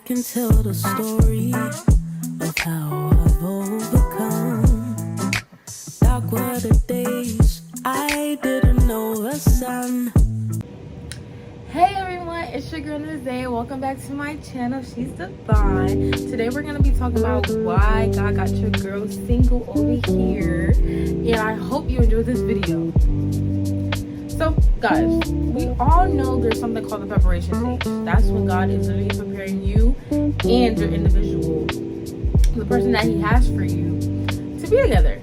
can tell the story of how I've overcome. Dark were the days I didn't know the sun. Hey everyone, it's your girl Nazay. Welcome back to my channel. She's Divine. Today we're gonna be talking about why God got your girl single over here, and I hope you enjoyed this video. So guys, we all know there's something called the preparation stage. That's when God is literally preparing you and your individual, the person that he has for you, to be together.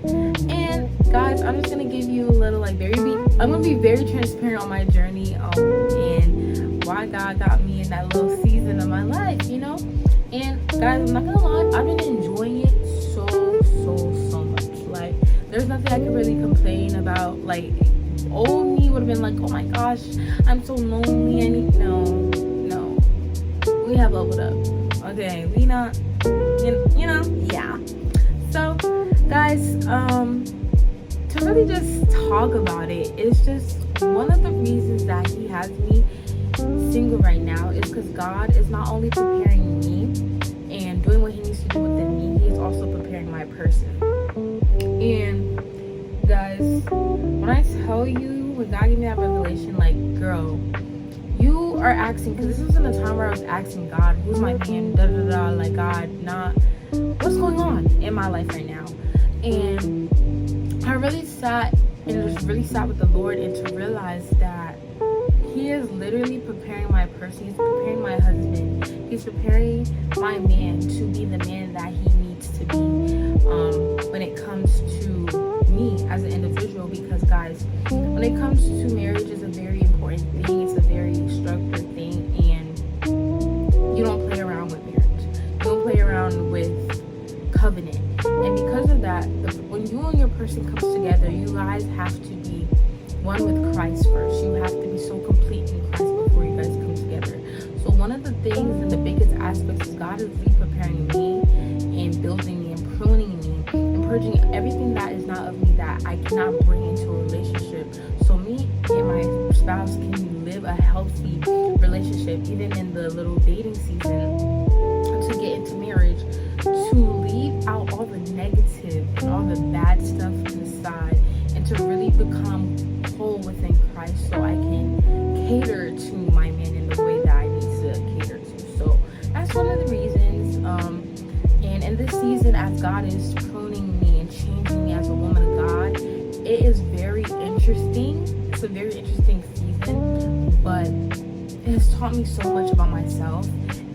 And guys, I'm just gonna give you a little I'm gonna be very transparent on my journey and why God got me in that little season of my life, you know. And guys, I'm not gonna lie, I've been enjoying it so much. Like, there's nothing I can really complain about. Like, old me would have been like, oh my gosh, I'm so lonely. No, we have leveled up. Okay, we not, you know, yeah. So guys, to really just talk about it, it's just one of the reasons that he has me single right now is because God is not only preparing me and doing what he needs to do within me, he is also preparing my person. And guys, when I tell you, when God gave me that revelation, like, girl, you are asking, because this was in a time where I was asking God, who's my man, like, God, what's going on in my life right now? And I really sat with the Lord and to realize that he is literally preparing my person. He's preparing my husband. He's preparing my man to be the man that he needs to be when it comes to me as an individual. Because guys, when it comes to marriage, it's a very important thing. It's a very structured thing, and you don't play around with marriage. You don't play around with covenant. And because of that, when you and your person comes together, you guys have to be one with Christ first. You have to be so complete in Christ before you guys come together. So one of the things and the biggest aspects is God is really preparing me and building me and pruning me and purging everything that is not of me that I cannot bring into a relationship. So me and my spouse can live a healthy relationship, even in the little dating season, to get into marriage, to leave out all the negative and all the bad stuff to the side, and to really become whole within Christ, so I can cater to my man in the way that I need to cater to. So that's one of the reasons. And in this season, as God is pruning me and changing me as a woman of God, it is very interesting. It's a very interesting season, but it has taught me so much about myself,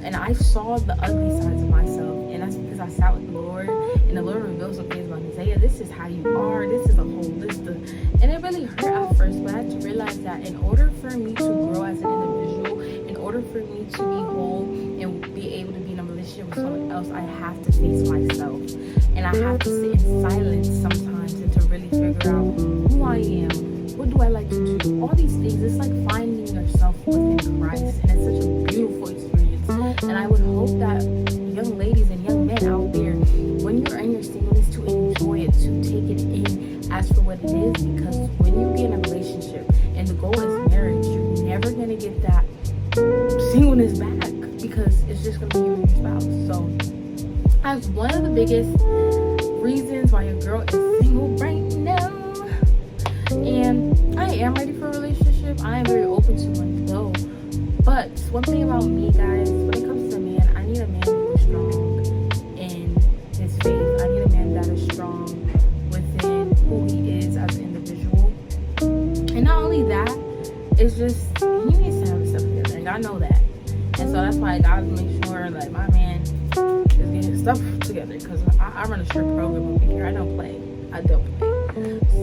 and I saw the ugly sides of myself, and that's because I sat with the Lord, and the Lord revealed some things about Isaiah. This is how you are. This is a whole list of, and it really hurt at first, but I had to realize that in order for me to grow as an individual, in order for me to be whole and be able to be in a relationship with someone else, I have to face myself, and I have to sit in silence sometimes and to really figure out who I am. What do I like to do? All these things. It's like finding yourself within Christ, and it's such a beautiful experience. And I would hope that young ladies and young men out there, when you're in your singleness, to enjoy it, to take it in as for what it is. Because when you get in a relationship and the goal is marriage, you're never gonna get that singleness back, because it's just gonna be you and your spouse. So that's one of the biggest reasons why your girl is single right now. And I am ready for a relationship. I am very open to one though. But one thing about me, guys, when it comes to a man, I need a man who is strong in his faith. I need a man that is strong within who he is as an individual. And not only that, it's just, he needs to have his stuff together, and I know that. And so that's why I gotta make sure that my man is getting his stuff together, because I run a strict program over here. I don't play.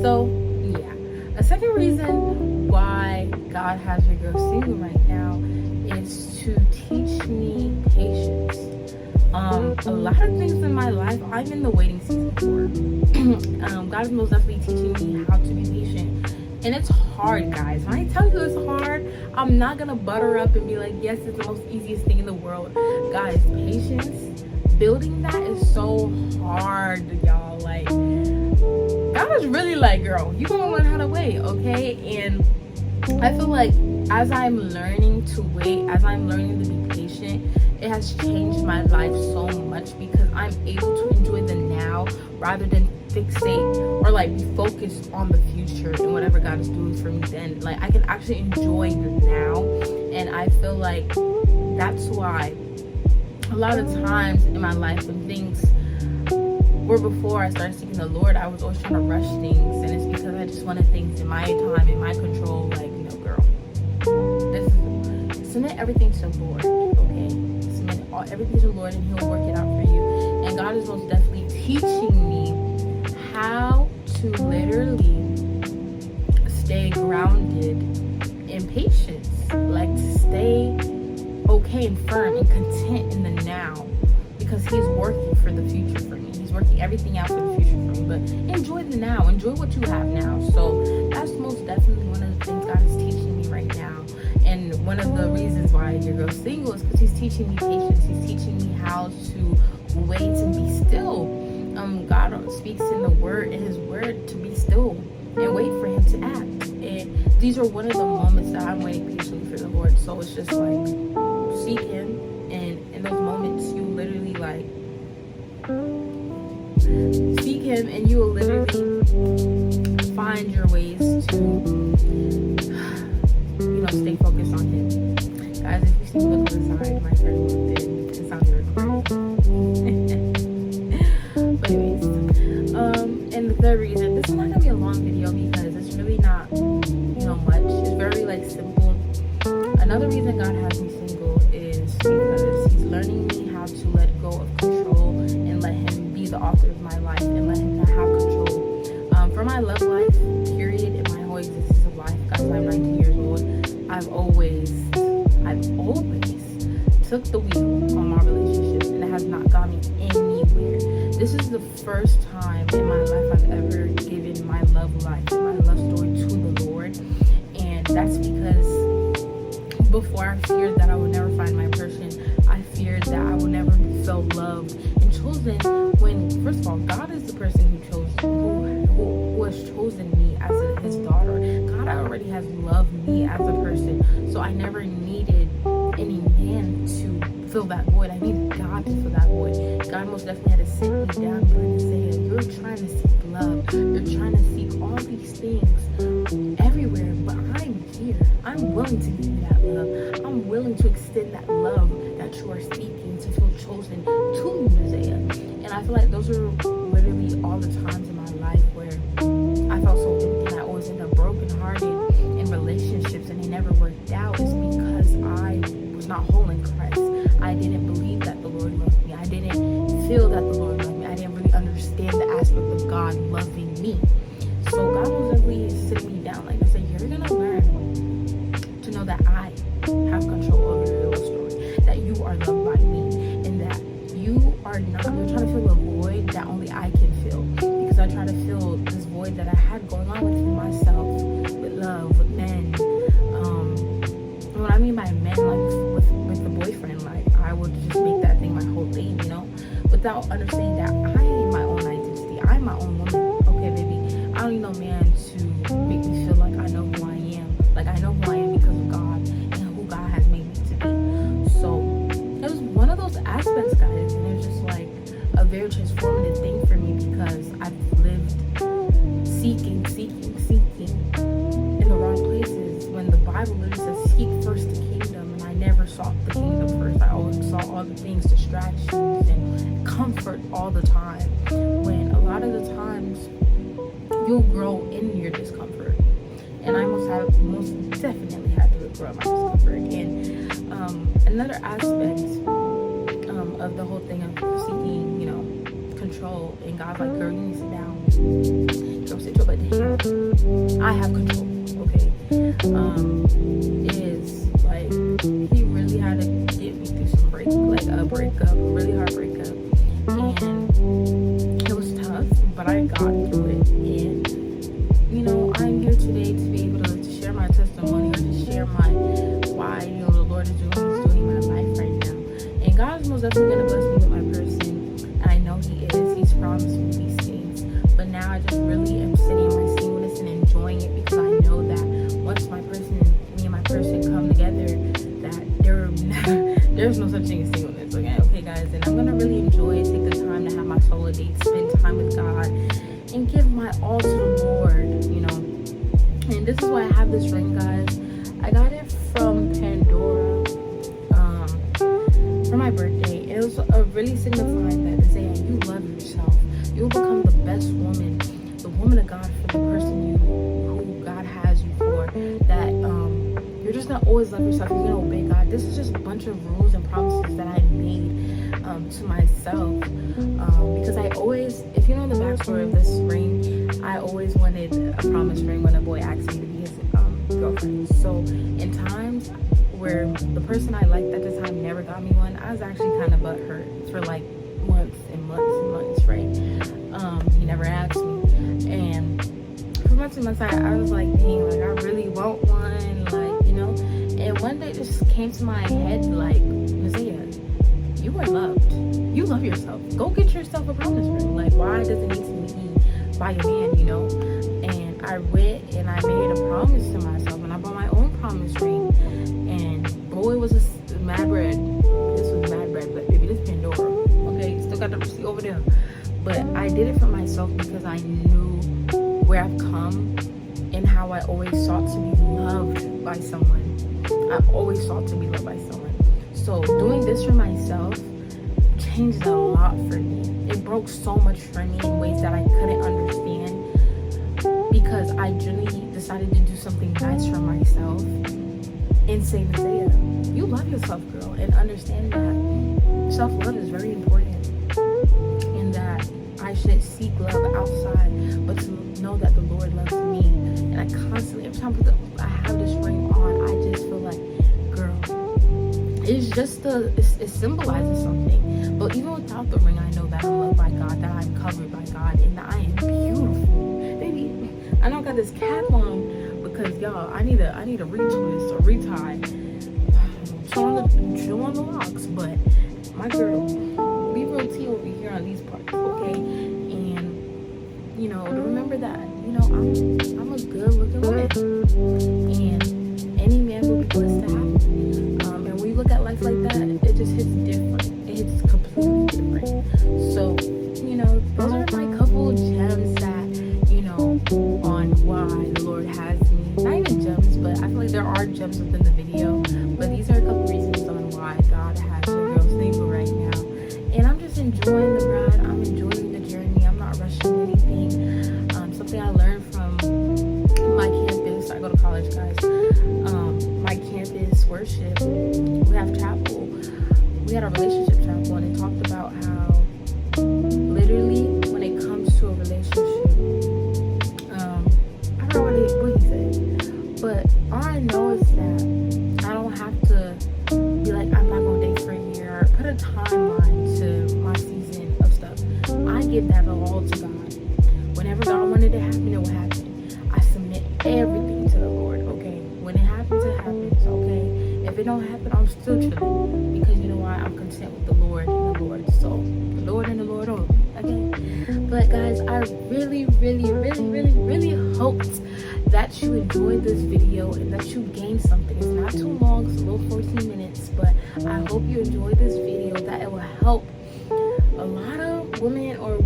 So yeah. A second reason why God has your girl single right now is to teach me patience. A lot of things in my life I'm in the waiting season for. God is most definitely teaching me how to be patient. And it's hard, guys. When I tell you it's hard, I'm not gonna butter up and be like, yes, it's the most easiest thing in the world. Guys, patience, building that is so hard, y'all. Like, God was really like, girl, you gonna learn how to wait, okay? And I feel like as I'm learning to wait, as I'm learning to be patient, it has changed my life so much because I'm able to enjoy the now rather than fixate or like be focused on the future and whatever God is doing for me then. Like, I can actually enjoy the now, and I feel like that's why a lot of times in my life when things were before I started seeking the Lord, I was always trying to rush things, and it's because I just wanted things in my time, in my control. Like, girl, submit everything to the Lord, okay? Submit everything to the Lord, and He'll work it out for you. And God is most definitely teaching me how to literally stay grounded in patience, like to stay okay and firm and content in the now, because He's working for the future for me. He's working everything out for the future for me. But enjoy the now. Enjoy what you have now. So that's most definitely one of the things God is teaching me right now. And one of the reasons why your girl's single is because He's teaching me patience. He's teaching me how to wait and be still. God speaks in the Word, in His Word, to be still and wait for Him to act. And these are one of the moments that I'm waiting patiently for the Lord. So it's just like, seek Him, and in those moments you literally like seek Him, and you will literally find your ways to stay focused on Him. Guys, if you see me look to the side, my friend looked in, it sounds recording. But anyways, and the third reason, this is not gonna be a long video because it's really not much. It's very like simple. Another reason God has me single is because He's learning me how to let go of control and let Him be the author of my life and let Him have control. For my love life, period, in my whole existence of life, guys, I'm 19 years old. I've always took the wheel on my relationships, and it has not got me anywhere. This is the first time in my life I've ever given my love life, my love story to the Lord, and that's because before I feared that I would never find my person. I feared that I would never feel loved and chosen, when first of all, God is the person who has chosen me as His daughter. God already has loved me as a person, so I never needed any man to fill that void. I needed God to fill that void. God most definitely had to sit me down and say, you're trying to seek love, you're trying to seek all these things everywhere, but I'm here. I'm willing to give you that love. I'm willing to extend that love that you are seeking, to feel chosen to you, Mosiah. And I feel like those are literally all the times in my life where I felt so empty, and I always end up brokenhearted in relationships and they never worked out, is because I was not whole in Christ. I didn't believe that the Lord loved me. I didn't feel that the Lord loved me. I didn't really understand the aspect of God loving me. So God was really sitting me down like I said, you're gonna learn to know that I have control over your love story, that you are loved by me, and that you are not, you're trying to fill a void that only I can fill, because I try to fill this void that I had going on with myself, with love, with men. What I mean by men, like with the boyfriend, like I would just make that thing my whole thing, without understanding that I am my own identity. I'm my own woman. Okay, baby, I don't need no man to make me feel like I know who I am. Like, I know who I am because of God and who God has made me to be. So it was one of those aspects, guys, and it was just like a very transformative thing for me, because I've lived seeking in the wrong places, when the Bible literally says seek first the kingdom, and I never sought the kingdom first. I always saw all the things, distractions and comfort all the time, when a lot of the times you'll grow in your discomfort. And I most definitely had to grow in my discomfort. And another aspect of the whole thing of seeking, control, and God's like, girl, you need to sit down. Girl, sit your butt down. I have control, okay? Is like, He really had to get me through some breakup, a really hard breakup. And it was tough, but I got through it. And I'm here today to be able to share my testimony, or to share why the Lord is doing what He's doing in my life right now. And God is most definitely going to bless me with my person, and I know He is. He's promised me these things. But now I just really am sitting in my singleness and enjoying it, because I know that once me and my person there's no such thing as singleness. Okay, guys, and I'm gonna really enjoy it. Take the time to have my solo date, spend time with God, and give my all to the Lord. You know, and this is why I have this ring, guys. I got it from Pandora for my birthday. It was a really signifying that to say you love yourself. You'll become the best woman, the woman of God for the person who God has you for. That you're just gonna always love yourself. You're gonna obey God. This is just a bunch of rules and promises that I made to myself because I always, if you know the backstory of this ring, I always wanted a promise ring when a boy asked me to be his girlfriend. So in times where the person I liked at the time never got me one, I was actually kind of butthurt for like months and months and months, right? He never asked me, and for months and months I was like, dang, like I really want one, like, you know. And one day it just came to my head, like, Messiah, you are loved. You love yourself. Go get yourself a promise ring. Like, why does it need to be by a man, you know? And I went and I made a promise to myself, and I bought my own promise ring. And boy, it was a mad bread. This was mad bread, but baby, this Pandora. Okay, still got the receipt over there. But I did it for myself because I knew where I've come and how I always sought to be loved by someone. I've always sought to be loved by someone. So doing this for myself changed a lot for me. It broke so much for me in ways that I couldn't understand because I genuinely decided to do something nice for myself and say, Messiah, you love yourself, girl, and understand that self-love is very important and that I shouldn't seek love outside, but to know that the Lord loves me. And I constantly, every time I have this ring on, I just feel like, girl, it's just it symbolizes something. But even without the ring, I know that I'm loved by God, that I'm covered by God, and that I am beautiful. Baby, I know I got this cap on because y'all, I need a retwist or retie. Chill on the locks, but my girl, be real tea over here on these parts, okay? And you know, remember that, you know, I'm a good looking woman, and any man will be blessed to have me. And when you look at life like that, it just hits different. It hits completely different. So, you know, those are my couple of gems that, you know, on why the Lord has me. Not even gems, but I feel like there are gems within the video. But these are a couple reasons on why God has your girl single right now. And I'm just enjoying the ride. I'm enjoying the journey. I'm not rushing anything. Something I learned from my campus. I go to college, guys. My campus worship. We have chapel. We had a relationship chapel, and it talked about how literally when it comes to a relationship, I don't know what he said, but all I know is that I don't have to be like, I'm not gonna date for a year, or put a timeline to my season of stuff. I give that all to God. Whenever God wanted it to happen, it will happen. I submit everything to the Lord, okay? When it happens, it happens, okay? If it don't happen, I'm still chilling, because you know why? I'm content with the Lord and the Lord. So, the Lord and the Lord only, okay? But guys, I really, really, really, really, really hoped that you enjoyed this video and that you gained something. It's not too long, it's a little 14 minutes, but I hope you enjoyed this video, that it will help a lot of women or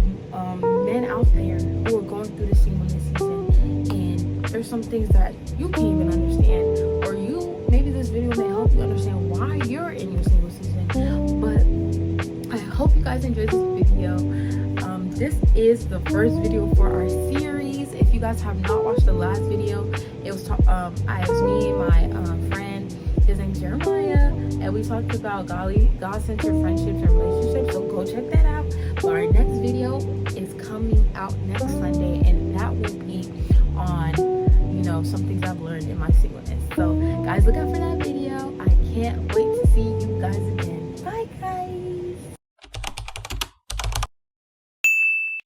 men out there who are going through the singleness season, and there's some things that you can't even understand, or maybe this video may help you understand why you're in your single season. But I hope you guys enjoyed this video. This is the first video for our series. If you guys have not watched the last video, it was I was me and my friend, his name's Jeremiah, and we talked about God-centered friendships and relationships, so go check that out. But our next video is coming out next Sunday, and that will be on, some things I've learned in my singleness. So guys, look out for that video. I can't wait to see